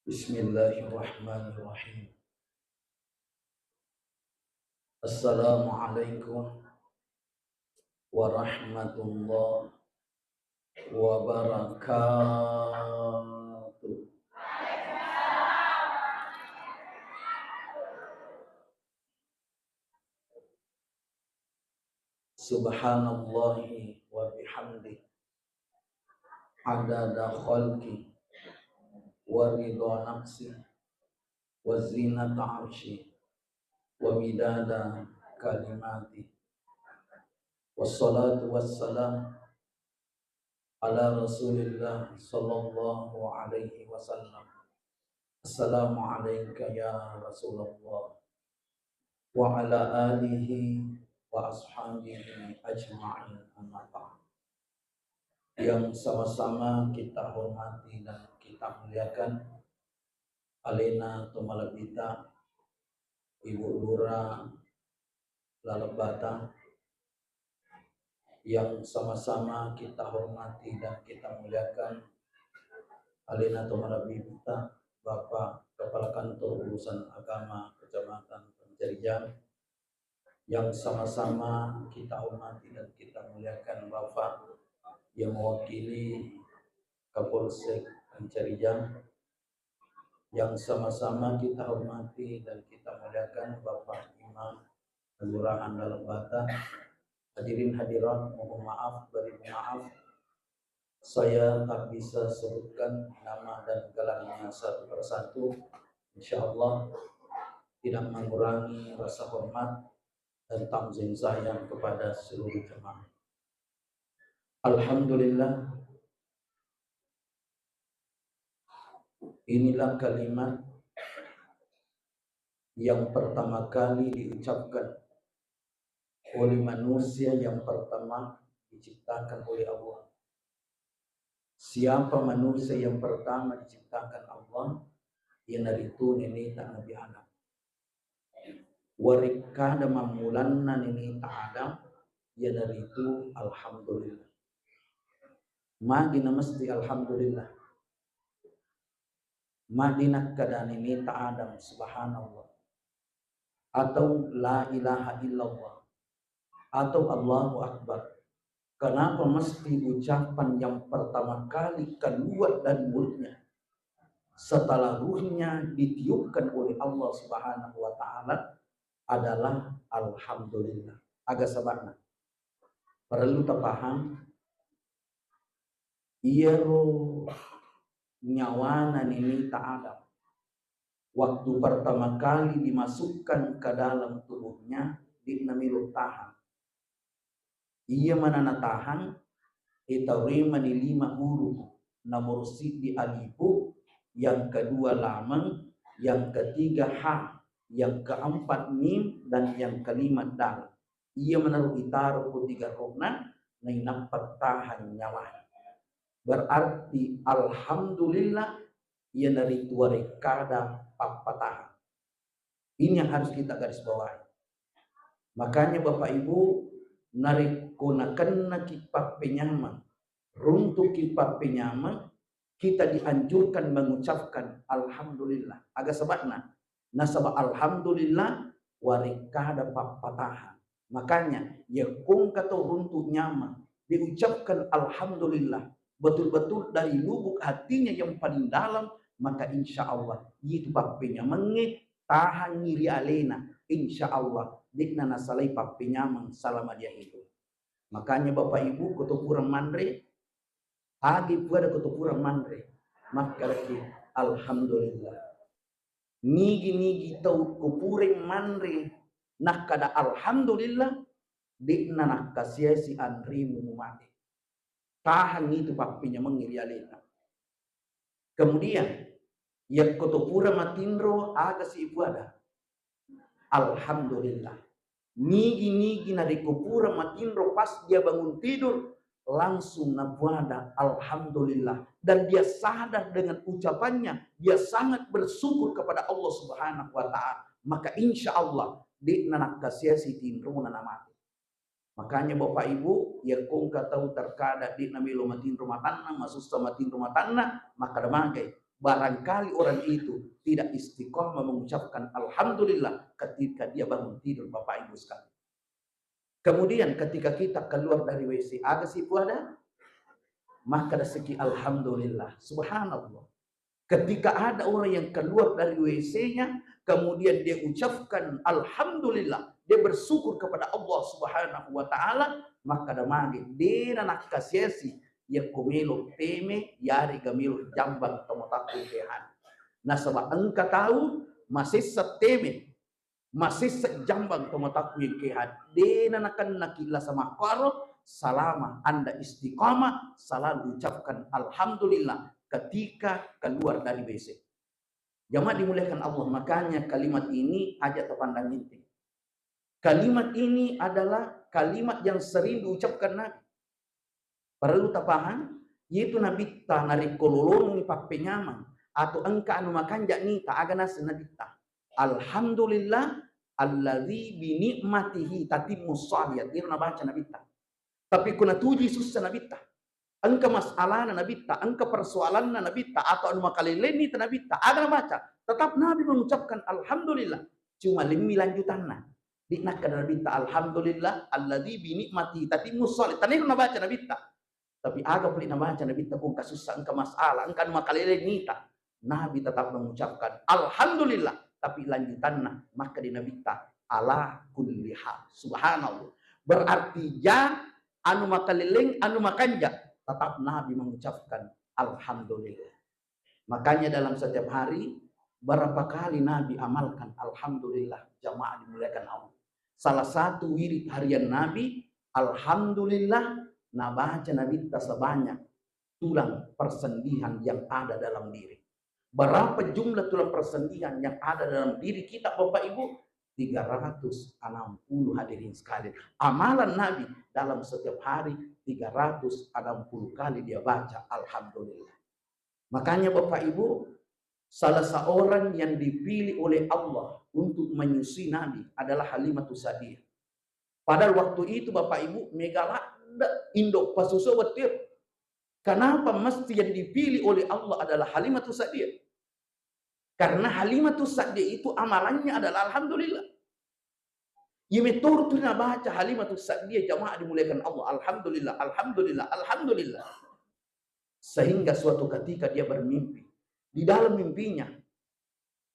Bismillahirrahmanirrahim. Assalamualaikum warahmatullahi wabarakatuh. Subhanallahi wa bihamdi adada khalqi wa ridha nafsi wa zinata arshi wa midada kalimati. Wassalatu wassalam ala Rasulillah sallallahu alaihi wasallam. Assalamu alayka ya Rasulullah wa ala alihi wa ashabihi ajma'in, amma ba'd. Yang sama-sama kita hormati dan kita muliakan Alena Tumalabita, Ibu Lura Lalebata, yang sama-sama kita hormati dan kita muliakan Alena Tumalabita, Bapak Kepala Kantor Urusan Agama Kecamatan Pencarian, yang sama-sama kita hormati dan kita muliakan Bapak yang mewakili Kapolsek Pencarian, yang sama-sama kita hormati dan kita muliakan Bapak Imam Kelurahan Lalebata. Hadirin hadirat, mohon maaf, beri maaf saya tak bisa sebutkan nama dan gelarnya satu persatu. Insyaallah tidak mengurangi rasa hormat dan tamzim saya kepada seluruh jemaah. Alhamdulillah, inilah kalimat yang pertama kali diucapkan oleh manusia yang pertama diciptakan oleh Allah. Siapa manusia yang pertama diciptakan Allah? Yang dari itu nenek Nabi Adam. Warikada mamulanna nenek Adam. Yang dari itu alhamdulillah. Magina mesti alhamdulillah. Madinah kada nenek Adam, subhanallah. Atau la ilaha illallah, atau Allahu Akbar. Kenapa mesti ucapan yang pertama kali keluar dari mulutnya setelah ruhnya ditiupkan oleh Allah Subhanahu wa taala adalah alhamdulillah? Agak sabarna. Perlu terpaham iero nyawana ini Adam waktu pertama kali dimasukkan ke dalam tubuhnya di namilu tahan. Ia mana tahan itaurima di 5 huruf, nomor di alifu, yang kedua lameng, yang ketiga ha, yang keempat mim, dan yang kelima dal. Ia menaruh itaruh ketiga rokna nainap pertahan nyawa. Berarti alhamdulillah ia dari tuarekada papatahan. Ini yang harus kita garis bawahi. Makanya Bapak Ibu, narikonakan kipat penyaman, runtuh kipat penyaman, kita dianjurkan mengucapkan alhamdulillah. Agak sebabna, nasabah alhamdulillah warikada papatahan. Makanya ya kung kata runtuh nyaman diucapkan alhamdulillah betul-betul dari lubuk hatinya yang paling dalam, maka insya Allah itu papenya menge tahan ngiri alena, insya Allah dikna nasalai papenya selama dia hidup. Makanya Bapak Ibu kutukuran mandre agi pada kutukuran mandre maka lagi alhamdulillah nigi tau kupuring mandre nak kada alhamdulillah dikna nak kasiasi andrimu mati tahan itu papinya mengiri alena. Kemudian yang kutupura matindro aga si ibu ada alhamdulillah nigi na dikupura matindro pas dia bangun tidur langsung nabuada alhamdulillah, dan dia sadar dengan ucapannya dia sangat bersyukur kepada Allah Subhanahu wa taala, maka insya Allah di nanak kasiasi tindro mati. Makanya Bapak Ibu ya kung katau terkada di namilo matin rumah tanah masuk sama tin rumah tanah maka damagai barangkali orang itu tidak istiqomah mengucapkan alhamdulillah ketika dia bangun tidur, Bapak Ibu sekalian. Kemudian ketika kita keluar dari WC, ada sipu ada, maka ada segi alhamdulillah, subhanallah. Ketika ada orang yang keluar dari WC-nya, kemudian dia ucapkan alhamdulillah, dia bersyukur kepada Allah Subhanahu wa taala, maka ada magi dena nak kasiasi ya komelo teme yari gamilo jambang tomotaku kehan. Nah, sebab engkau tahu masih seteme, masih sejambang tomotaku yang kehan. Dena nakan nakila sama karo selama Anda istiqamah selalu ucapkan alhamdulillah ketika keluar dari WC. Jamaah dimuliakan Allah, makanya kalimat ini aja terpandang penting. Kalimat ini adalah kalimat yang sering diucapkan Nabi. Perlu tapahang, yaitu Nabi ta narik kololong ni pape nyaman atau engka anu makan jak ni ta agana Nabi ta. Alhamdulillah alladzi bi ni'matihi tatimmu shalihat. Dia baca Nabi ta. Tapi kuna tuji susah Nabi ta. Engka masalah Nabi ta, engka persoalan Nabi ta atau anu makaleleni ta Nabi ta agana baca. Tetap Nabi mengucapkan alhamdulillah. Cuma limi lanjutanna. Diknak Nabi ta alhamdulillah alladzi bi ni'matihi tatimmu shalihat. Tani kuna baca Nabi ta. Tapi agak pelik nama baca Nabi tabung kasusah engkau masalah engkau makalele nita, Nabi tetap mengucapkan alhamdulillah, tapi lanjutannya maka di Nabi ta ala kulli hal, subhanallah. Berarti ya anu makaleleng anu makanja tetap Nabi mengucapkan alhamdulillah. Makanya dalam setiap hari berapa kali Nabi amalkan alhamdulillah, jamaah dimuliakan Allah. Salah satu wirid harian Nabi alhamdulillah. Nah, baca Nabi ta sebanyak tulang persendian yang ada dalam diri. Berapa jumlah tulang persendian yang ada dalam diri kita Bapak Ibu? 360 hadirin sekalian. Amalan Nabi dalam setiap hari 360 kali dia baca alhamdulillah. Makanya Bapak Ibu, salah seorang yang dipilih oleh Allah untuk menyusui Nabi adalah Halimatus Sa'diyah. Pada waktu itu Bapak Ibu megala indok pasuso betir. Kenapa mesti yang dipilih oleh Allah adalah Halimatus Sa'diyah? Karena Halimatus Sa'diyah itu amalannya adalah alhamdulillah. Yemetur tu na baca Halimatus Sa'diyah, jamaah dimuliakan Allah, alhamdulillah, alhamdulillah, alhamdulillah. Sehingga suatu ketika dia bermimpi. Di dalam mimpinya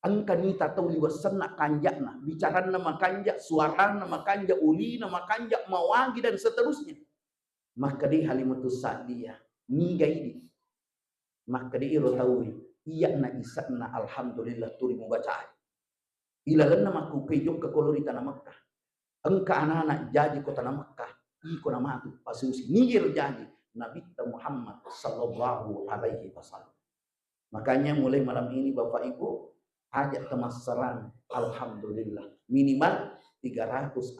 angka nita tahu liwas senak kanjakna, bicara nama kanjak, suara nama kanjak, uli nama kanjak, mawagi dan seterusnya. Maka di Halimatus Sa'diyah niga ini, maka di iro tahu iya na isa na alhamdulillah turi mau baca. Ilalan nama ku kejok ke kolori tanah Makkah. Engka anak-anak jadi kota Makkah, iko nama tu pasusi nigir jadi Nabi Muhammad sallallahu alaihi wasallam. Makanya mulai malam ini Bapak Ibu ajak kemasaran alhamdulillah minimal 360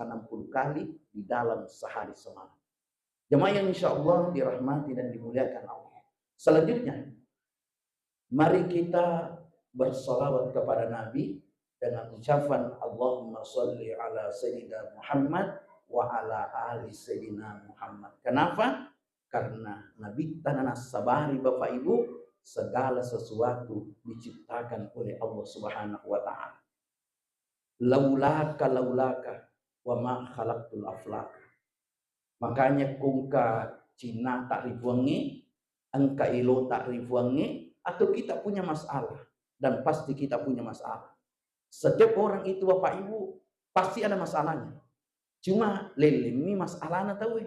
kali di dalam sehari semalam. Jemaah yang insya Allah dirahmati dan dimuliakan Allah. Selanjutnya, mari kita bersalawat kepada Nabi dengan ucapan Allahumma sholli ala Sayyidina Muhammad wa ala ali Sayyidina Muhammad. Kenapa? Karena Nabi tanah sabari Bapak Ibu, segala sesuatu diciptakan oleh Allah Subhanahu wa taala. Laulaka wa ma khalaqtul aflaka. Makanya kungka Cina tak ribuangi, engka ilo tak ribuangi, atau kita punya masalah, dan pasti kita punya masalah. Setiap orang itu Bapak Ibu pasti ada masalahnya. Cuma lelemi masalahnya tahu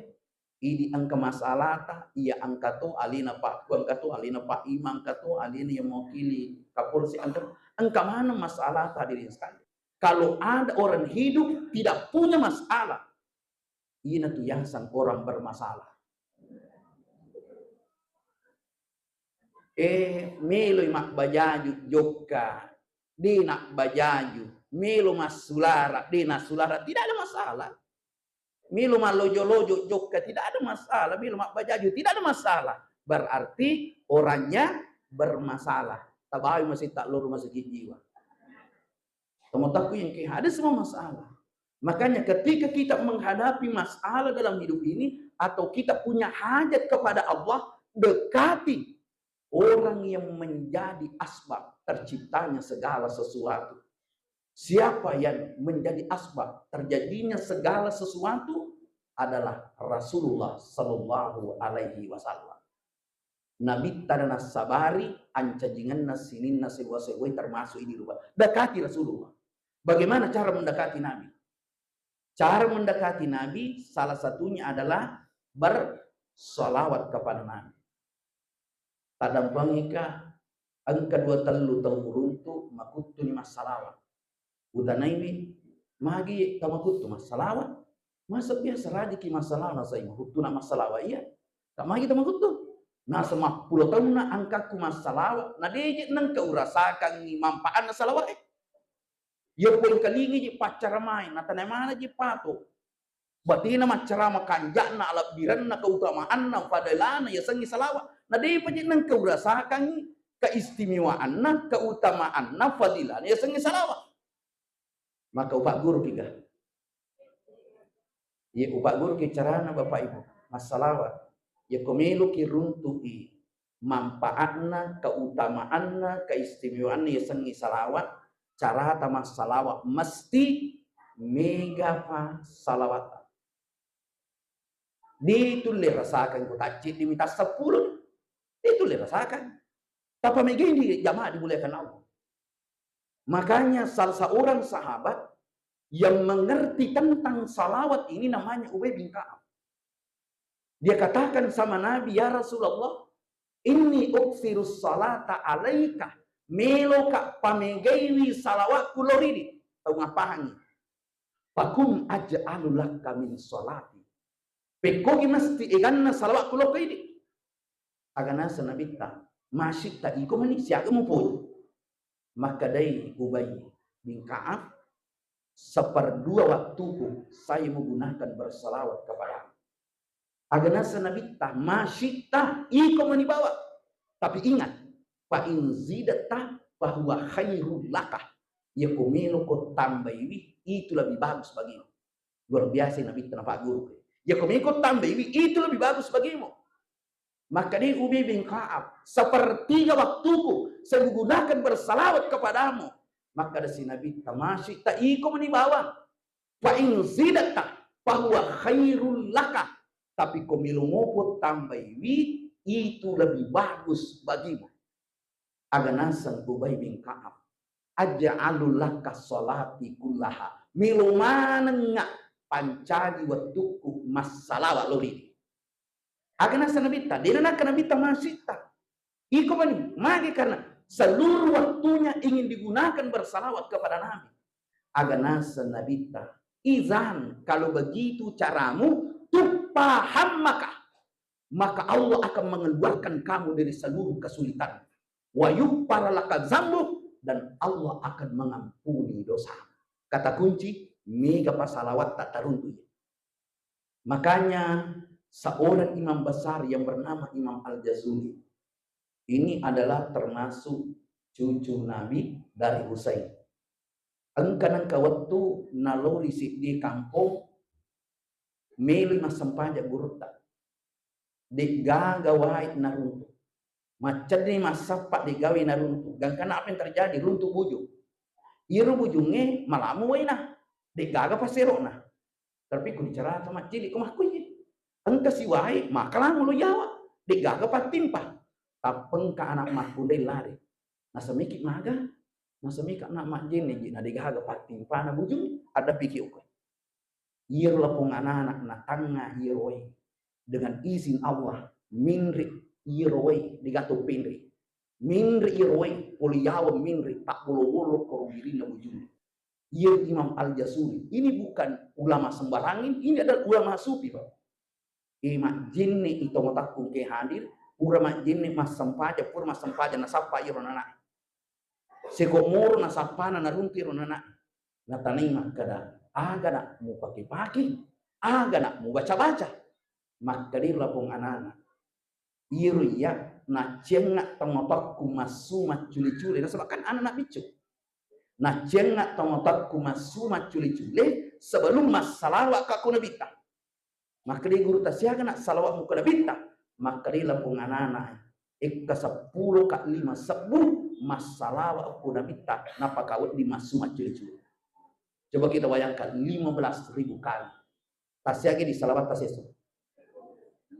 ini angka masalah ta, iya angka tu alina pak, angka tu alina pak imam, angka tu alina yang mewakili kapolsi, angka mana masalah hadirin sekalian. Kalau ada orang hidup tidak punya masalah, ini tuh yang sang orang bermasalah. Melo mak bajaju joka, di nak bajaju, melo mas sulara, di nak sulara, tidak ada masalah. Melo mak lojo joka, tidak ada masalah. Melo mak bajaju, tidak ada masalah. Berarti orangnya bermasalah. Tabai masih tak luru masih jiwa. Teman-temanku yang ada semua masalah. Makanya ketika kita menghadapi masalah dalam hidup ini, atau kita punya hajat kepada Allah, dekati. orang yang menjadi asbab terciptanya segala sesuatu. Siapa yang menjadi asbab terjadinya segala sesuatu adalah Rasulullah Sallallahu Alaihi Wasallam. Nabi tanah sabari ancajingan nasinin nasewasewai termasuk ini lupa. Dekati Rasulullah. Bagaimana cara mendekati Nabi? Cara mendekati Nabi salah satunya adalah bersolawat kepada Nabi. Tadang pangika angka dua telu tanguruntu makutu ni masalawat. Udah naimi magi tamakutu masalawat. Masa biasa rajiki masalah na saya makutu na masalawat iya. Tak magi tamakutu. Na sama pulau tahun na angka ku masalawat. Na deje nang kaurasakan ni mampaan na salawat. Ya pun kalingi ji pacar main. Na tanay mana ji pato. Bati na macara makanjak na alabiran na keutamaan na padalana ya sangi salawat. Na deje pa ji nang kaurasakan keistimewaan na keutamaan na fadilan ya sangi salawat. Maka upak guru kita, ya upak guru kita carana bapak ibu masalawat, ya komelu ki runtui manfaatna, keutamaanna, keistimewaanna ya sengi salawat, cara tama salawat mesti megapa salawat. Itu le rasakan ku tajid diminta 10, itu le rasakan. Tapi megini jamaah dimuliakan Allah. Makanya salah seorang sahabat yang mengerti tentang salawat ini namanya Ubay bin Ka'ab. Dia katakan sama Nabi, ya Rasulullah, inni uksirus salata alaika, meloka pamegaiwi salawat kuloridi. Tahu ngapahan? Pakum aj'alu laka min salati. Pekogi mesti iganna salawat kuloridi. Agana sanabita, masyita iko manisya kemupun. Maka dari Ubay bin Ka'ab, 1/2 waktuku saya menggunakan bersalawat kepada agana sanabita masyita iko manibawa. Tapi ingat, fa in zidata bahwa khairul laka, ya komelo ko tambahi itu lebih bagus bagimu. Luar biasa Nabi Pak Guru. Ya komelo ko tambahi itu lebih bagus bagimu. Maka dia Ubay bin Ka'ab, 1/3 waktuku saya menggunakan bersalawat kepadamu. Maka dari Nabi tamasyi ta'ikum manibawa. Fa in zidata bahwa khairul laka, tapi komilu ngopo tambahi itu lebih bagus bagimu. Aganasan Ubay bin Ka'ab, aj'alu laka salati kullaha, milumana nga pancadi waktuku masalawat lori. Agana sanabita, dia nak nabita masita. Iko mani, magi karena seluruh waktunya ingin digunakan bersalawat kepada Nabi. Agana sanabita, izan kalau begitu caramu, tupaham maka Allah akan mengeluarkan kamu dari seluruh kesulitan. Wa yuparalaka zambu, dan Allah akan mengampuni dosa. Kata kunci, mega pasalawat tak teruntuh. Makanya seorang imam besar yang bernama Imam Al-Jazuli ini adalah termasuk cucu Nabi dari Husain. Engkanang kawatu nalori di kampung meli masampaja gurutta di gagawai naruntu macam ni masapak di gawi naruntu dan karena apa yang terjadi runtuh bujung iru bujungnya malamu waina di gaga pasirona tapi ku bicara sama cilik kumakuy engka siwai makalang lu yawa di gaga patimpa tapeng ka anak mak kundai lari nasamikik maga nasamika anak mak jene na di gaga patimpa na bujung ada pikir uko ir lapung anak na tanga iroi dengan izin Allah minri iroi digato pinri minri iroi poliyawa minri tak bolo-bolo korubiri na bujung. Ir Imam Al-Jazuli ini bukan ulama sembarangin, ini adalah ulama sufi Pak. Imak jinni itu motakku ke hadir, urama jinni mas sampaja pur mas sampaja nasapa ironana. Sekomor nasapana narunti ironana. Natanima kada aga nak mau pagi-pagi, aga nak mau baca-baca. Maka di lapung anak iru ya na cengak tomotakku masuma culi-culi nasabkan anak bicu. Na cengak tomotakku masuma culi-culi sebelum mas salawat ka kunabita. Maka di guru tasyaga nak salawat muka nabita, maka di lampung anak Ika 10 ka 5 sebut masalah aku nabita napa kawat di masuma cucu. Coba kita bayangkan 15.000 kali. Tasyagi di salawat tasyesu.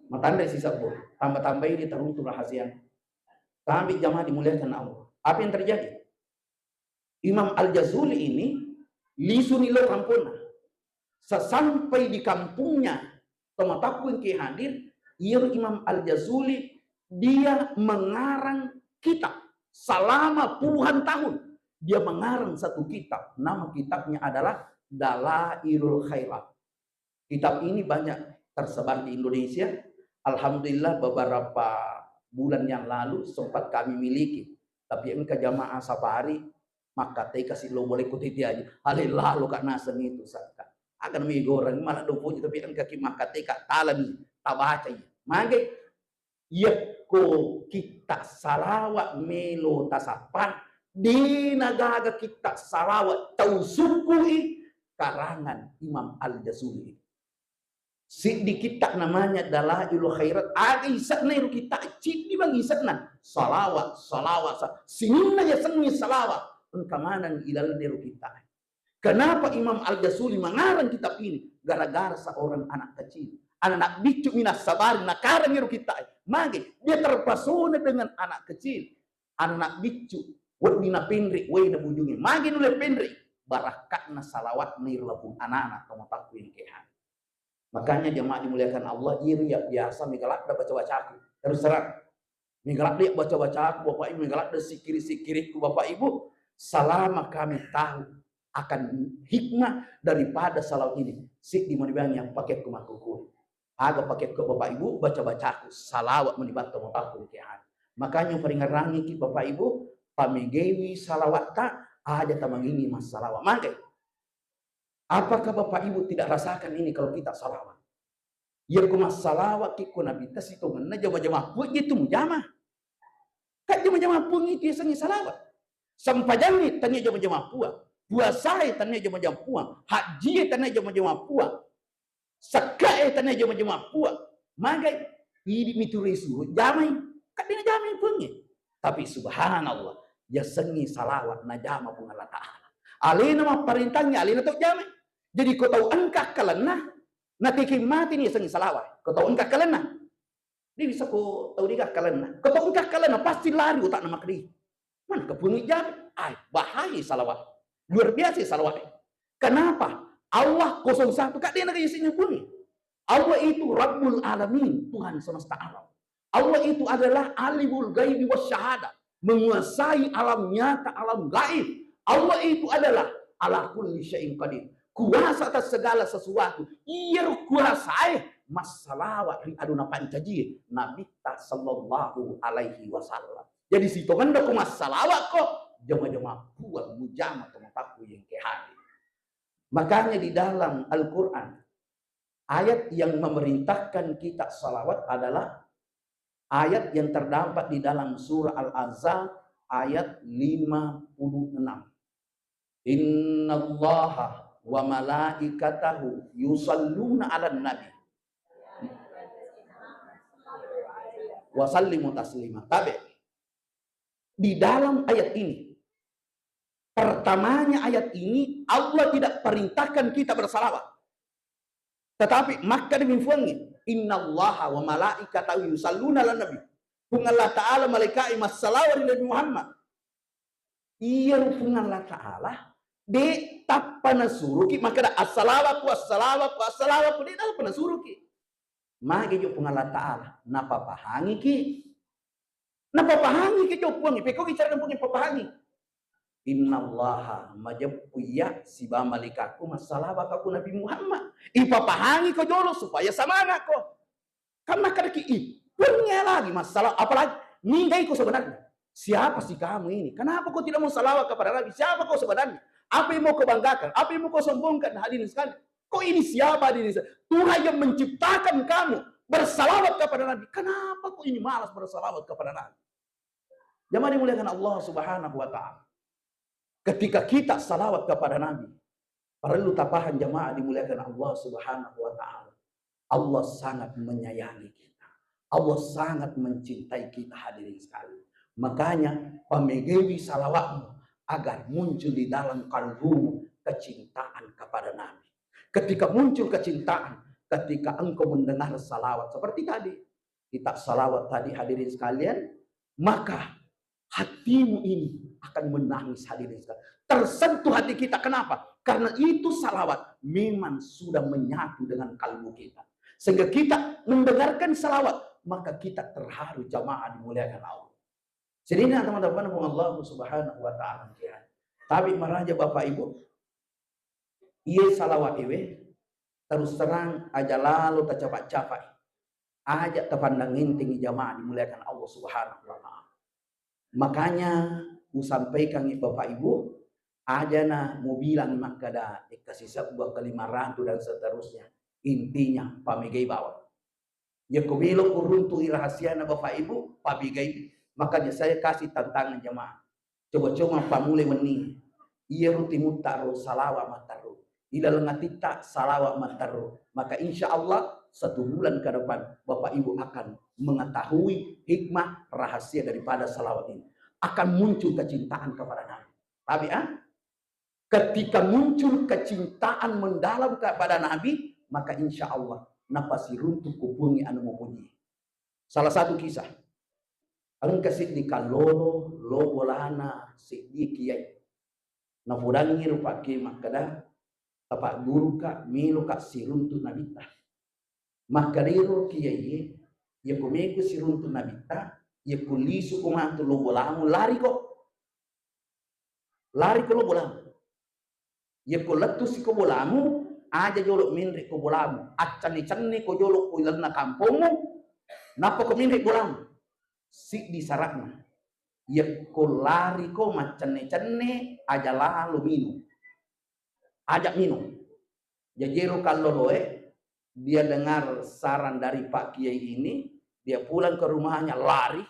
Matanda si sabur. Tambah-tambah ini teruntur rahasia. Kami jamaah dimuliakan Allah. Apa yang terjadi? Imam Al-Jazuli ini lisunilo kampuna. Sesampai di kampungnya Tomatakun ke hadir, Imam Al-Jazuli dia mengarang kitab selama puluhan tahun. Dia mengarang satu kitab. Nama kitabnya adalah Dalailul Khairat. Kitab ini banyak tersebar di Indonesia. Alhamdulillah beberapa bulan yang lalu sempat kami miliki. Tapi engkau jamaah safari maka teh kasih lo boleh ikuti aja. Alillah lo kak nasen itu saka. Akan mi goreng malah do puji tapi engkau ki maka teh kak talami tabaca ya. Mage ya ko kita salawat melo tasapan di nagaga kita salawat tausukui karangan Imam Al-Jazuli. Si di kitab namanya Dalailul Khairat. Ada isakna iru kita cip di bang isakna salawat sinina ya sengi salawat engkamanan ilal niru kita. Kenapa Imam Al-Jazuli mengarang kitab ini? Gara-gara seorang anak kecil, anak bicu minas sabar nakarang niru kita. Mage dia terpesona dengan anak kecil, anak bicu wadina pendri wena bujungi. Mage nule pendri barakatna salawat niru lapun anak-anak tomatakku kehan. Makanya jemaah dimuliakan Allah, iri ya biasa migalak da baca-baca aku. Terus terang. Migalak dia baca-baca aku, Bapak Ibu, migalak da sikiri-sikiriku Bapak Ibu. Selama kami tahu akan hikmah daripada salawat ini. Sik di mana yang pakai ke makuku. Agak pakai ke Bapak Ibu baca-baca aku. Salawat menibat tomotaku kehan. Makanya peringarangi ki Bapak Ibu, pamigewi salawat tak ada tamangini mas salawat. Makanya apakah Bapak Ibu tidak rasakan ini kalau kita salawat? Ya kumas salawat kiku nabi tas itu mana jama-jama pun itu mujamah. Kan jama-jama pun itu sengi salawat. Sampajani tanya jama-jama puang. Puasai tanya jama-jama puang. Haji tanya jama-jama puang. Sakai tanya jama-jama puang. Magai ini mituri suruh jamai. Kan dia jamai pungi. Tapi subhanallah ya sengi salawat najama pun Allah Ta'ala. Alina mah perintahnya alina tok jamai. Jadi kau tahu engkau kalena, nanti mati nih sengi salawat. Kau tahu engkau kalena, dia bisa kau tahu dia kalena. Kau tahu engkau kalena pasti lari utak nama kiri. Mana kepungi jam? Bahaya salawat. Luar biasa salawat. Kenapa? Allah 01 kak dia nak isinya bunyi. Allah itu Rabbul Alamin, Tuhan semesta alam. Allah itu adalah alimul ghaibi wasyahada, menguasai alam nyata, alam gaib. Allah itu adalah ala kulli syai'in qadir. Kuasa atas segala sesuatu. Ia kuasai masalawat ri aduna pancaji Nabi sallallahu alaihi wasallam. Jadi situ kan dak masalawat kok jama-jama buat mujama temataku yang kehadi. Makanya di dalam Al-Qur'an ayat yang memerintahkan kita salawat adalah ayat yang terdapat di dalam surah Al-Ahzab ayat 56. Innallaha wa malaikatahu yusalluna 'alan nabi wa sallimu taslima. Tabe. Di dalam ayat ini, pertamanya ayat ini Allah tidak perintahkan kita bersalawat. Tetapi maka diminfuangi innallaha wa malaikatahu yusalluna 'alan nabi. Hung Allah Ta'ala malaikai massalawat ila Muhammad. Iya hung Allah Ta'ala de tapana suruki maka da assalamu di dalam pana suruki mage jo pungala taala napa pahangi ki jo pungi peko ki cara pungi papahangi innallaha majabbuya siba malikaku masalaba ka Nabi Muhammad ipapahangi ko jolo supaya samana ko kan maka ki punya lagi masalah apalagi ninggai ko sebenarnya siapa sih kamu ini kenapa kau tidak mau salawat kepada Nabi siapa kau sebenarnya. Apa yang mau kau banggakan? Apa yang mau kau sombongkan hadirin sekalian? Kau ini siapa hadirin sekalian? Tuhan yang menciptakan kamu bersalawat kepada Nabi. Kenapa kau ini malas bersalawat kepada Nabi? Jemaah dimuliakan Allah Subhanahu wa Ta'ala. Ketika kita salawat kepada Nabi, perlu tapahan jemaah dimuliakan Allah Subhanahu wa Ta'ala. Allah sangat menyayangi kita. Allah sangat mencintai kita hadirin sekali. Makanya pamegewi salawatmu agar muncul di dalam kalbumu kecintaan kepada Nabi. Ketika muncul kecintaan, ketika engkau mendengar salawat seperti tadi, kita salawat tadi hadirin sekalian, maka hatimu ini akan menangis hadirin sekalian. Tersentuh hati kita. Kenapa? Karena itu salawat memang sudah menyatu dengan kalbu kita. Sehingga kita mendengarkan salawat, maka kita terharu jamaah dimuliakan Allah. Sedina teman-teman Allah subhanahu wa ta'ala. Tapi maraja Bapak Ibu, iya salawat iwe, terus terang aja lalu tak capai-capai. Aja terpandangin tinggi jamaah dimuliakan Allah subhanahu wa ta'ala. Makanya ku sampaikan Bapak Ibu, aja na mau bilang makada kasih sebuah kelima rantu dan seterusnya. Intinya pamigai bawah. Ya kubilo kuruntu rahasia na Bapak Ibu pamigai. Makanya saya kasih tantangan jemaah. Coba-coba pamule meni. Iya ruti mutaru salawat mataru. Ila lengatita salawat mataru. Maka insya Allah 1 bulan ke depan Bapak Ibu akan mengetahui hikmah rahasia daripada salawat ini. Akan muncul kecintaan kepada Nabi. Tapi ketika muncul kecintaan mendalam kepada Nabi, maka insya Allah napasi runtuh kupungi anu memuji. Salah satu kisah. Ang kasit di kalolo lo bolana sidi kiai. Nafudangi rupa ki makada tapak guru ka milo ka siruntu nabita. Makariro kiai ya kumeku siruntu nabita ya kulisu kumantu lo bolamu lari ko lo bolamu. Ya kuletu si ko bolamu aja jolok minri ko bolamu. Acani-cani ko jolok ko ilan na kampungmu. Napa ko minri bolamu? Si di sarakna ya ko lari ko macane-cane aja lalu minum ajak minum jajero kalau loe dia dengar saran dari Pak Kiai ini, dia pulang ke rumahnya lari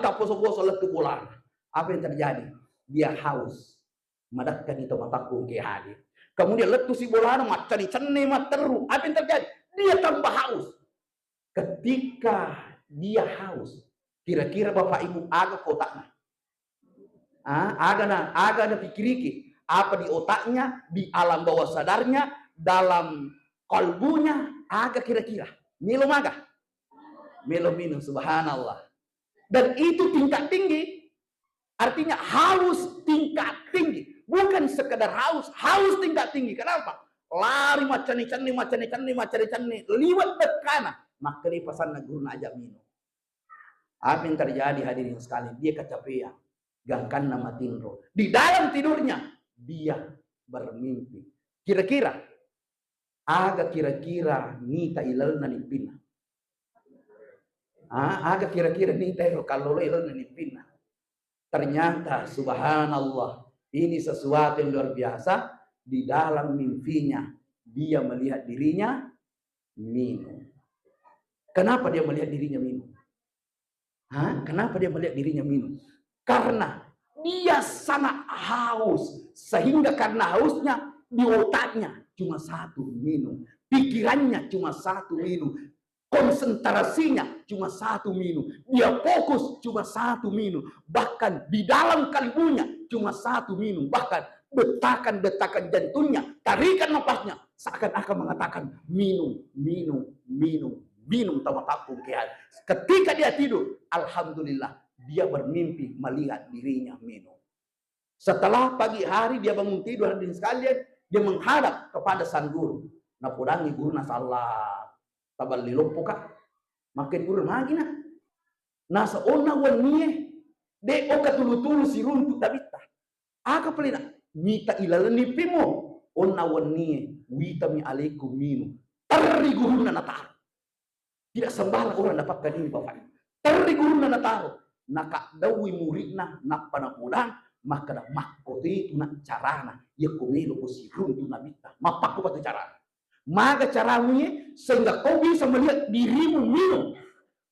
tak poso-poso letu pulang. Apa yang terjadi? Dia haus madakkan itu mataku ke hadir, kemudian letu si bolana macane-cane materu. Apa yang terjadi? Dia tambah haus. Ketika dia haus, kira-kira Bapak Ibu aga kotaknya, aga na pikiriki apa di otaknya, di alam bawah sadarnya, dalam kalbunya, aga kira-kira minum aga, minum subhanallah. Dan itu tingkat tinggi, artinya haus tingkat tinggi, bukan sekedar haus tingkat tinggi. Kenapa? Lari macani-cani liwat bekana. Maka dia pesan guru ajak minum. Apa yang terjadi hadirin sekali? Dia kecapean, gangkan nama tinro. Di dalam tidurnya dia bermimpi. Kira-kira nita ilalna nipina. Kira-kira nita kalau ilalna nipina. Ternyata subhanallah, ini sesuatu yang luar biasa. Di dalam mimpinya dia melihat dirinya minum. Kenapa dia melihat dirinya minum? Kenapa dia melihat dirinya minum? Karena dia sangat haus. Sehingga karena hausnya di otaknya cuma satu minum. Pikirannya cuma satu minum. Konsentrasinya cuma satu minum. Dia fokus cuma satu minum. Bahkan di dalam kalbunya cuma satu minum. Bahkan detakan-detakan jantungnya, tarikan napasnya seakan-akan mengatakan minum tamatapun kiai. Ketika dia tidur, alhamdulillah dia bermimpi melihat dirinya minum. Setelah pagi hari dia bangun tidur hadirin sekalian, dia menghadap kepada sang guru. Napudangi guru nasalah tabali lompoka. Makin guru magina. Nasa ona waniye de oka tulu-tulu si runtu tabita. Aka pelina mita ilalani pimo ona waniye wita mi alaikum minum. Tari guru na natar. Tidak sembarang orang dapatkan ini Bapak. Tari guru na natar. Naka dawi muridna nak panapudang maka dah makoti tu nak carana ya kumilo kusirun tu nabita mapaku patu carana maka caramu sehingga kau bisa melihat dirimu minum,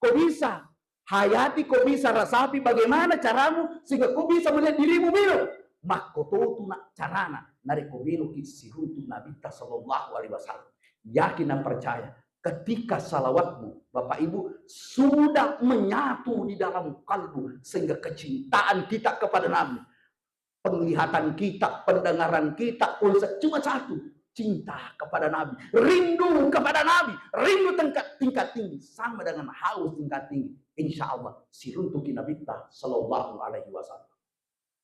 kau bisa hayati, kau bisa rasapi bagaimana caramu sehingga kau bisa melihat dirimu minum. Makoto tu nak carana nari kau minum kisirun tu nabita sallallahu alaihi wasallam. Yakin dan percaya ketika salawatmu, Bapak Ibu, sudah menyatu di dalam kalbu, sehingga kecintaan kita kepada Nabi, penglihatan kita, pendengaran kita, cuma satu, cinta kepada Nabi, rindu kepada Nabi, rindu tingkat tinggi, sama dengan haus tingkat tinggi. Insya Allah, siruntuki Nabi Sallallahu Alaihi Wasallam.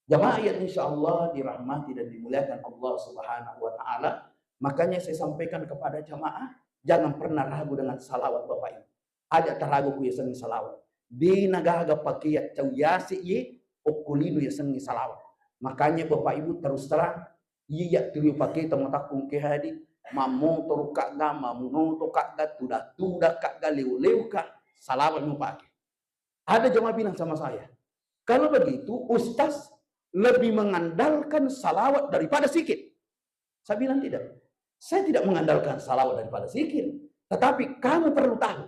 Jamaah yang insya Allah dirahmati dan dimuliakan Allah Subhanahu Wa Taala. Makanya saya sampaikan kepada jamaah, jangan pernah ragu dengan salawat Bapak Ibu. Ada teragu ku ya sengi salawat. Di nagaga pakiyat cau yasi ye okulinu ya sengi salawat. Makanya Bapak Ibu terus terang, iya tuli pakai tamatakung ke hadi, mamu torukak ga, mamu tokak ga, tudah kak ga, leu kak, salawat mu pakai. Ada jamaah bilang sama saya, kalau begitu Ustaz lebih mengandalkan salawat daripada zikir. Saya bilang tidak. Saya tidak mengandalkan salawat daripada zikir. Tetapi kamu perlu tahu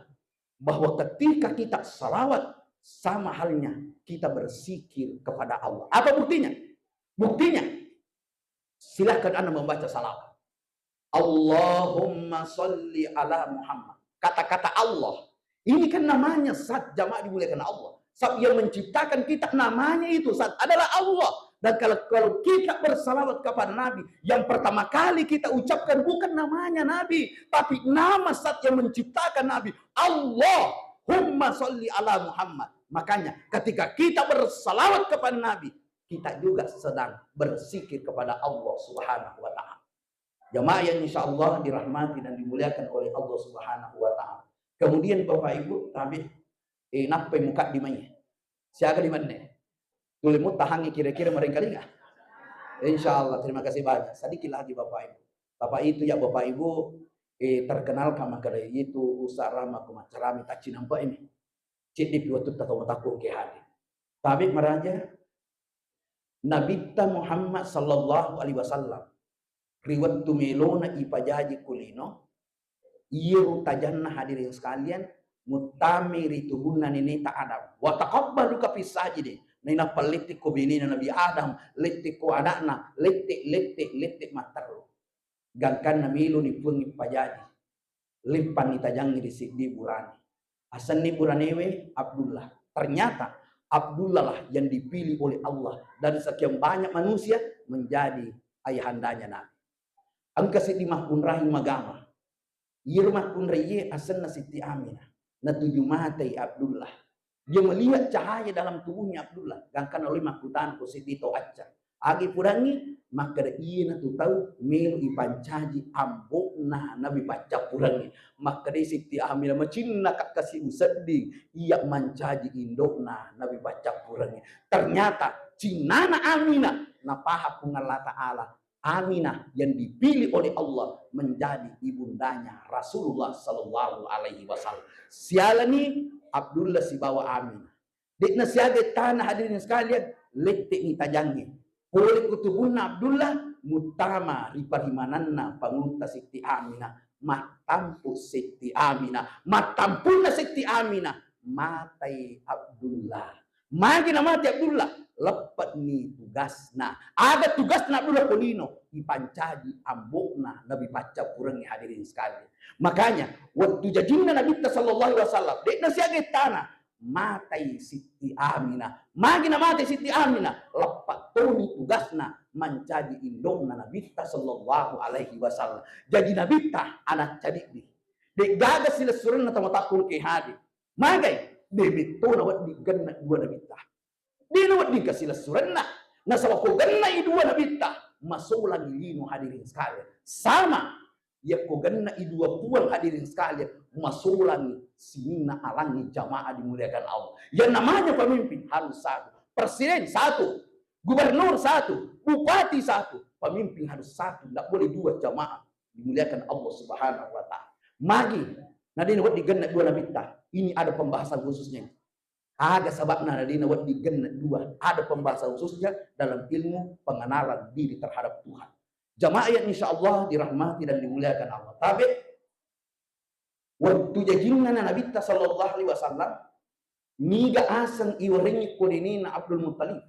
bahwa ketika kita salawat, sama halnya kita berzikir kepada Allah. Apa buktinya? Buktinya, silahkan Anda membaca salawat. Allahumma salli ala Muhammad. Kata-kata Allah. Ini kan namanya saat jamaah dimuliakan Allah. Saat yang menciptakan kita, namanya itu saat adalah Allah. Dan kalau kita bersalawat kepada Nabi, yang pertama kali kita ucapkan bukan namanya Nabi, tapi nama saat yang menciptakan Nabi, Allahumma sholli ala Muhammad. Makanya ketika kita bersalawat kepada Nabi, kita juga sedang berzikir kepada Allah Subhanahu Wa Taala. Jamaah yang insya Allah dirahmati dan dimuliakan oleh Allah Subhanahu Wa Taala. Kemudian Bapak Ibu, tapi napai muka di mana? Siapa di mana? Tulimu tahangi kira-kira mereka lihat. Insya Allah, terima kasih banyak. Sedikit lagi Bapak Ibu. Bapak itu ya Bapak Ibu terkenal kama kada itu usara macerami tak nampak ini. Cik di waktu tahu ke hadi. Tapi meraja Nabi Muhammad sallallahu alaihi wasallam riwayat tumelona ipajaji kulino ieu tajanna hadirin sekalian mutamiri tuhunna nini ta adam wa taqabbalu ka fisajidi nina palitik ko binina Nabi Adam litik ko anakna litik mataru gangkan namilu ni pun ipajaji limpan itajangi di burani asan ni buranewe Abdullah. Ternyata Abdullah lah yang dipilih oleh Allah dari sekian banyak manusia menjadi ayahandanya Nabi. Angka sedimah pun rahim magama. Yirmah pun raye asan Siti Aminah. Natuju matai Abdullah. Dia melihat cahaya dalam tubuhnya Abdullah. Gangkan oleh makutan ko Siti to acca. Agi purangi maka iya na tahu melu ipancaji ambokna Nabi baca purangi. Maka di Siti Aminah macinna kak kasih useding iya mancaji indokna Nabi baca purangi. Ternyata cinana Aminah napaha pungallah Ta'ala. Aminah yang dipilih oleh Allah menjadi ibundanya Rasulullah Sallallahu Alaihi Wasallam. Sialani Abdullah si bawa Aminah. Dikna siaga tanah hadirin sekalian letik ni tajangi. Oleh kutubunna Abdullah mutama riparimananna panguta Siti Aminah matampu Siti Aminah matampuna Siti Aminah matai Abdullah. Magina mati Abdullah lepat ni tugasna. Ada tugasna Abdullah Kolino ipancaji ambokna Nabi baca purangi hadirin sekalian. Makanya waktu jadinya Nabi sallallahu alaihi wasallam dekna siaga tanah matai Siti Aminah. Magina matai Siti Aminah lepat tuni tugasna menjadi indongna Nabi sallallahu alaihi wasallam. Jadi Nabi anak cadik ni. Dek gagas sila surun na tamatakul ke hadi. Magay debito na wat diganna dua Nabi di nawat di kasila surun na nasawa ko ganna idua Nabi masulang lino hadirin sekalian. Sama ya ko ganna idua puang hadirin sekalian masulang sinina alangi jamaah dimuliakan Allah. Yang namanya pemimpin harus satu, presiden satu, gubernur satu, bupati satu, pemimpin harus satu, tidak boleh dua jamaah dimuliakan Allah Subhanahu Wa Taala. Magi nadine wat digenna dua Nabi ini ada pembahasan khususnya. Ada sebabnya nadine wat digenna dua, ada pembahasan khususnya dalam ilmu pengenalan diri terhadap Tuhan. Jamaah yang insya Allah dirahmati dan dimuliakan Allah. Tapi waktu jajinna Nabi sallallahu alaihi wasallam niga asang iwarengi kodinina Abdul Muttalib.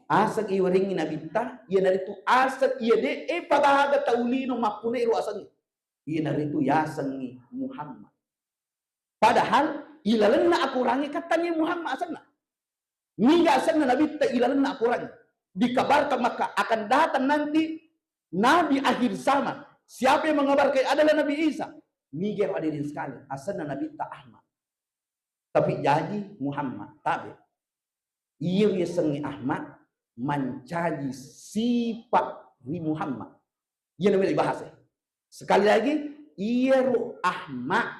Asang iwarengi Nabi ta, ia dari tu asang ia de pagahaga taulino makune ru asang. Ina itu ya sengi Muhammad. Padahal ilalenna aku rangi katanya Muhammad asana. Niga asana Nabi ta ilalenna aku rangi. Dikabarkan maka akan datang nanti Nabi akhir zaman. Siapa yang mengabarkan adalah Nabi Isa. Niga hadirin sekali. Asana Nabi ta Ahmad. Tapi jadi Muhammad. Tapi ia sengi Ahmad mencaji sifat di Muhammad. Ia namanya bahasa. Sekali lagi, Iru Ahmad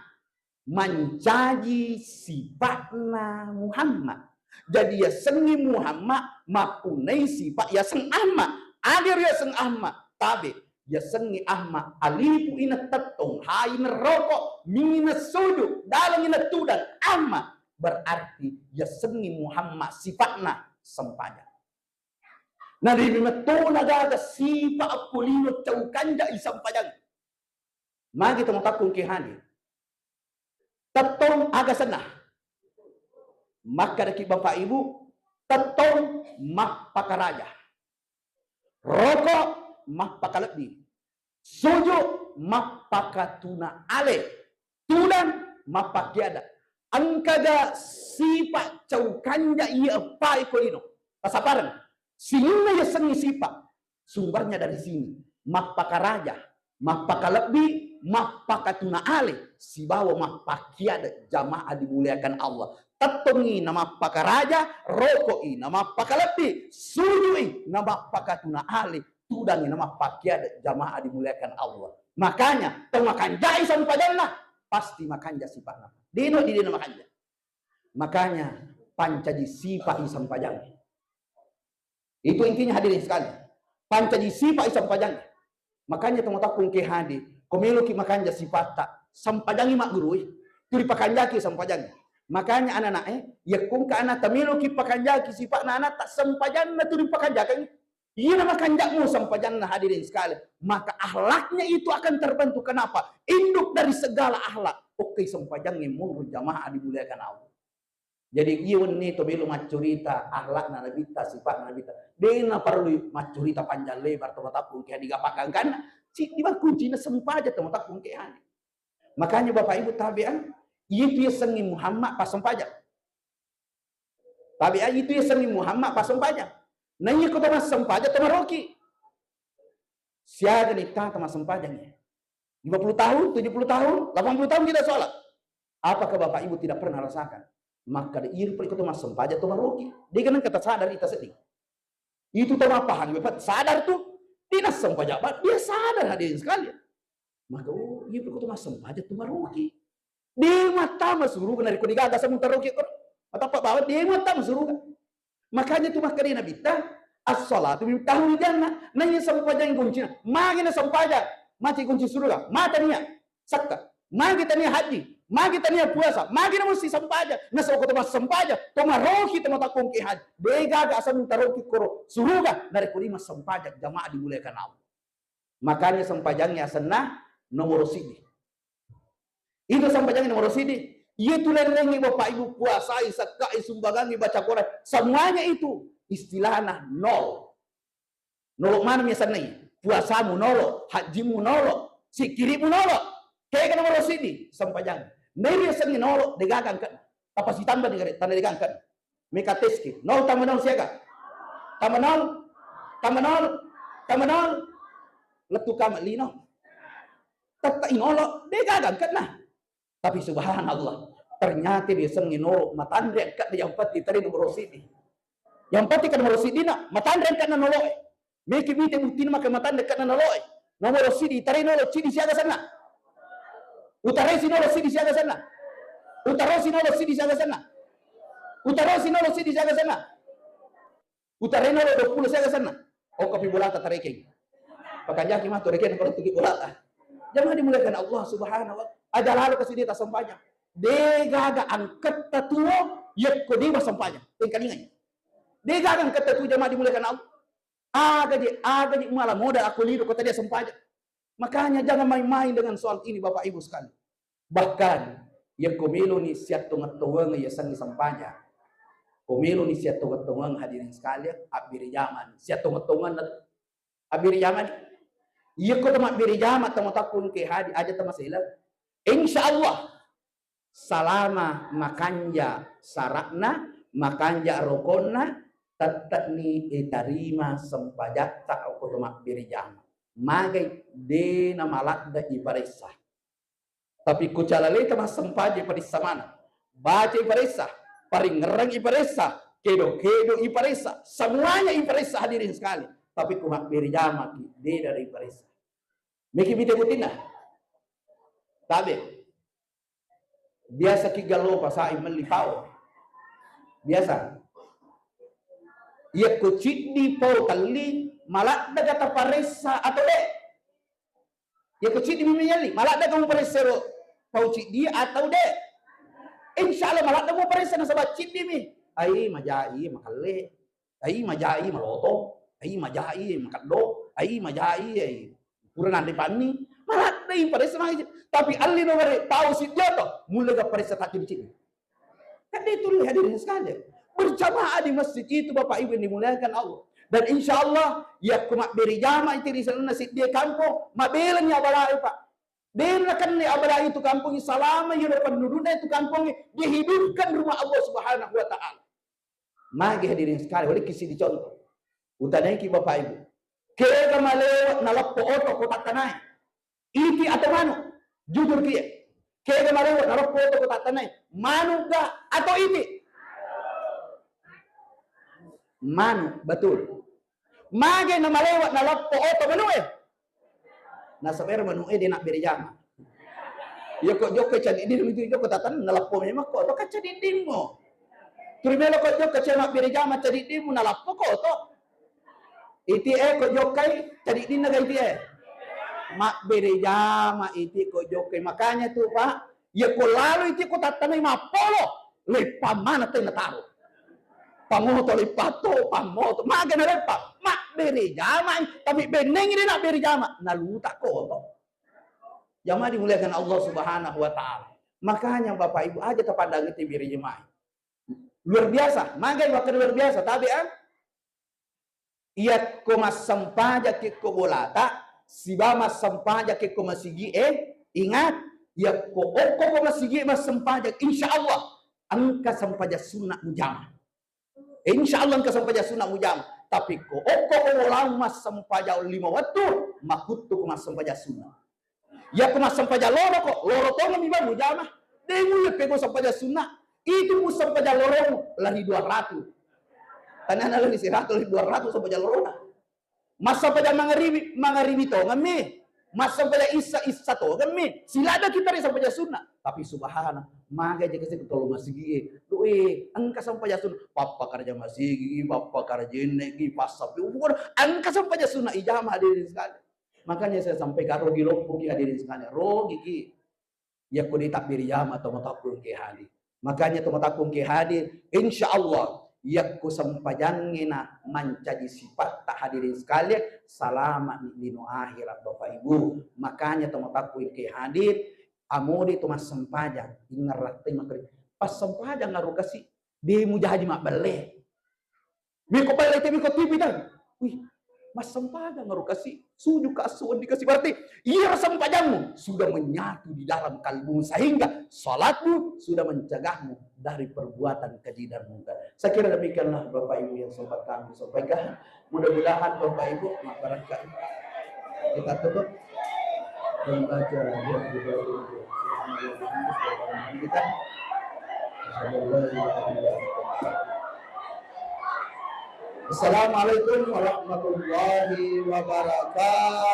mencaji sifatna Muhammad. Jadi ya sengi Muhammad mapunai sifat ya seng Ahmad. Adir ya seng Ahmad. Tapi ya sengi Ahmad alipu ina tetong hain rokok mina suduk dalam ina tudan Ahmad. Berarti ya sengi Muhammad sifatna sempadan. Nah di metu nagaga sifat kulino caukanja isampadan. Magi temu takung kihani. Tetong aga senah. Maka daki bapak ibu, tetong mah pakaraja. Rokok mah pakalebdi. Sujuk mah pakatuna ale. Tudan mah pakiada. Angkaga sifat caukanja iya pai kolino. Pasaparan. Sini ya sengi sifat. Sumbernya dari sini. Mah pakaraja. Mah pakalebdi. Mapakatuna ale si bawa mapakiada jamaah dimuliakan Allah. Tetongi nama pakaraja, rokoi nama pakalepi, sujui nama pakatuna ale, tudangi nama pakiada jamaah dimuliakan Allah. Makanya makan jai sampajanlah pasti makan jasi panah. Dino di dino makan jai. Makanya pancaji sifat isampajang. Itu intinya hadirin sekali. Pancaji sifat isampajang. Makanya teman-teman ke hadir. Komelo ki makanja sifata sampajangi mak guru turi pakanjaki sampajangi. Makanya anak-anak ya kung ka anak tamilo ki pakanjaki sifat anak tak sampajanna turi pakanjaki. Iya nama kanjakmu sampajanna hadirin sekali. Maka akhlaknya itu akan terbentuk. Kenapa? Induk dari segala akhlak. Oke sampajangi muru jamaah dimuliakan Allah. Jadi iya ini to belu macurita akhlak na nabita sifat na nabita. Dena perlu macurita panjang lebar to matapun ki digapakan kan. Di kuncinya sempaja teman tak kungkean. Makanya Bapak Ibu tabian itu ya sengi Muhammad pas sempaja. Tabian itu ya sengi Muhammad pas sempaja. Nah iya kau teman sempaja teman roki. Siaga nikah teman sempajanya. 50 tahun, 70 tahun, 80 tahun kita sholat. Apakah Bapak Ibu tidak pernah rasakan? Maka dia ikut teman sempaja teman roki. Dia kan kata sadar kita sedih. Itu teman paham Bapak sadar tuh. Dinas sempajabat, dia sadar hadirin sekalian. Maka iya berkutu mas sempaja tuh maruki. Dia mata masurugan dari kodiga agak semutar roki kor. Mata pak bawa dia mata masurugan. Makanya tuh maka dia nabita as-salatu min tahul jannah. Nanya sempaja yang kuncinya. Magina sempaja, mati kunci surga. Mata niya sakta. Magi tania haji. Magi tania puasa. Magi na mesti sempaja. Nasa ko mas sempaja. Toma roki tama takong ki haji. Dega ga asam taroki koro suruga dari kulima sempaja jamaah dimuliakan Allah. Makanya sempajangnya senah nomor sidi. Itu sempajangnya nomor sidi. Itu lengengi Bapak Ibu puasai, sakai, sumbangangi, baca Quran. Semuanya itu istilahnya nol. Nol mana misalnya? Puasamu nol, hajimu nol, sikirimu nol. Kayak kan nomor sidi sempajang. Neri sengi nol degagan kan. Apa si tambah tanda degagan kan. Meka teski. Nol tambah nol siaga. Tambah nol. Tambah nol. Tambah nol. Letu kamat lino. Tetap inolo degagan kan nah. Tapi subhanallah. Ternyata dia sengi nol. Matandre kan yang pati tadi nomor sidi. Yang pati kan nomor sidi nak. Matandre kan noloi. Meki bite bukti maka matandre kan noloi. Nomor sidi tadi nolo sidi siaga sana. Utaresi nolo sidi siaga sana. Utaresi nolo sidi siaga sana. Utaresi nolo sidi siaga sana. Utaresi nolo 20 siaga sana. O kapi bulata tarekeng. Pakajaki mah toreken kalau tuki bulata. Jangan dimuliakan Allah Subhanahu wa taala. Ada lalu kesini tak sempanya. Degaga angkat tatuo yek ko di sampanya. Tengkalingan. Degaga angkat tatuo jamaah dimuliakan Allah. Aga di malah moda aku lidu kota dia sempanya. Makanya jangan main-main dengan soal ini Bapak Ibu sekalian. Bahkan yang komelo ni siat tungat-tungang ya sang sampanya. Komelo ni siat tungat-tungang hadirin sekalian abir Yaman. Siat tungat-tungan abir Yaman. Iya ko tamat biri jama tamat takun ke hadi aja tamat sila. Insyaallah salama makanja sarakna makanja rokona tetap ni diterima sempajak tak aku tamat biri jama. Magai de namalat da iparisa. Tapi ku calale tamat sempaja iparisa mana? Baca iparisa, paling ngerang iparisa, kedo iparisa, semuanya iparisa hadirin sekali. Tapi ku mak biri jama de dari iparisa. Miki bide butina. Tabe. Biasa kigalo pasai melipau. Biasa. Ia kucik di pau kali malak daga taparesa atau de. Ia kucik di miminyali malak daga mu paresa pau cik dia atau de. Insyaallah malak daga mu paresa na sabat cik di mi. Ai majai makalle. Ai majai maloto. Ai majai makado. Ai majai ai kurang pani malah dai paresa mah tapi alli no bare tahu si dia to mulai ga paresa tak dicik kan itu hadirin sekalian berjamaah di masjid itu Bapak Ibu dimuliakan Allah dan insyaallah ya kumak beri jamaah itu di sana si dia kampung mabelan ya balai Pak bela kan ni abalai itu kampung selama ya penduduknya itu kampung dihidupkan rumah Allah Subhanahu wa taala magi hadirin sekalian boleh kisi dicontoh utanai ki Bapak Ibu kega malewat nalappo oto kotak tanai iti atau manu jujur kia kega malewat nalappo oto kotak tanai manu ga atau iti manu betul mage na malewat nalappo oto manu na saber manu dia nak beri jama ya kok joko cadi din itu joko tatan nalappo memang kok to kacadi din mo primero kok joko cadi beri jama cadi din mo nalappo ko to iti ko jokai tadi din naga iti mak beri jama iti ko jokai makanya tuh Pak ya ko lalu iti ko tatanay mapolo lepa mana tayo nataro pamoto lepato pamoto maga na lepa mak beri jama tapi beneng ini nak beri jama naluta ko to jama dimuliakan Allah Subhanahu wa taala makanya Bapak Ibu aja terpandang iti beri jama luar biasa maga waktu luar biasa tapi ia ko masampaja ke ko bolata siba masampaja ke ko masigi ingat ia ko ko masigi masampaja insyaallah angka sampaja sunnah mujama insyaallah angka sampaja sunnah mujama tapi ko ko ulang masampaja 5 waktu makutu ko masampaja sunnah ya ko masampaja loro ko loro to mi mujama demu ya ko sampaja sunnah itu musampaja loro lari 200 tanah lalu di 100 200 sampai jalurna masa pada mangaribi to ngami masa pada isa to ngami silada kita sampai sunnah tapi subhanallah maga je kasi tolong masigi doe angka sampai sunnah papa kerja masigi papa kerja negi pasap bukan angka sampai sunnah ijama hadirin sekalian makanya saya sampai karo di lompok hadirin sekalian rogi ki ya ko ditakbir jama atau matakun ke hadir makanya to matakun ke hadir insyaallah yakku sampajangina menjadi sifat tak hadirin sekalian selamat di akhirat Bapak Ibu makanya teman takui ke hadir amudi tu mas sempajang ingat makri pas sempajang ngaruh kasih di mujahadi mak balik miko balik miko tibi dan wih mas sempajang ngaruh kasih sujud ke asuhan dikasih berarti iya sempajangmu sudah menyatu di dalam kalbu sehingga salatmu sudah mencegahmu dari perbuatan keji dan mungkar. Saya kira demikianlah Bapak Ibu yang sempat kami sampaikan. Mudah-mudahan Bapak Ibu masyarakat kita tutup dan baca kita. Assalamualaikum warahmatullahi wabarakatuh.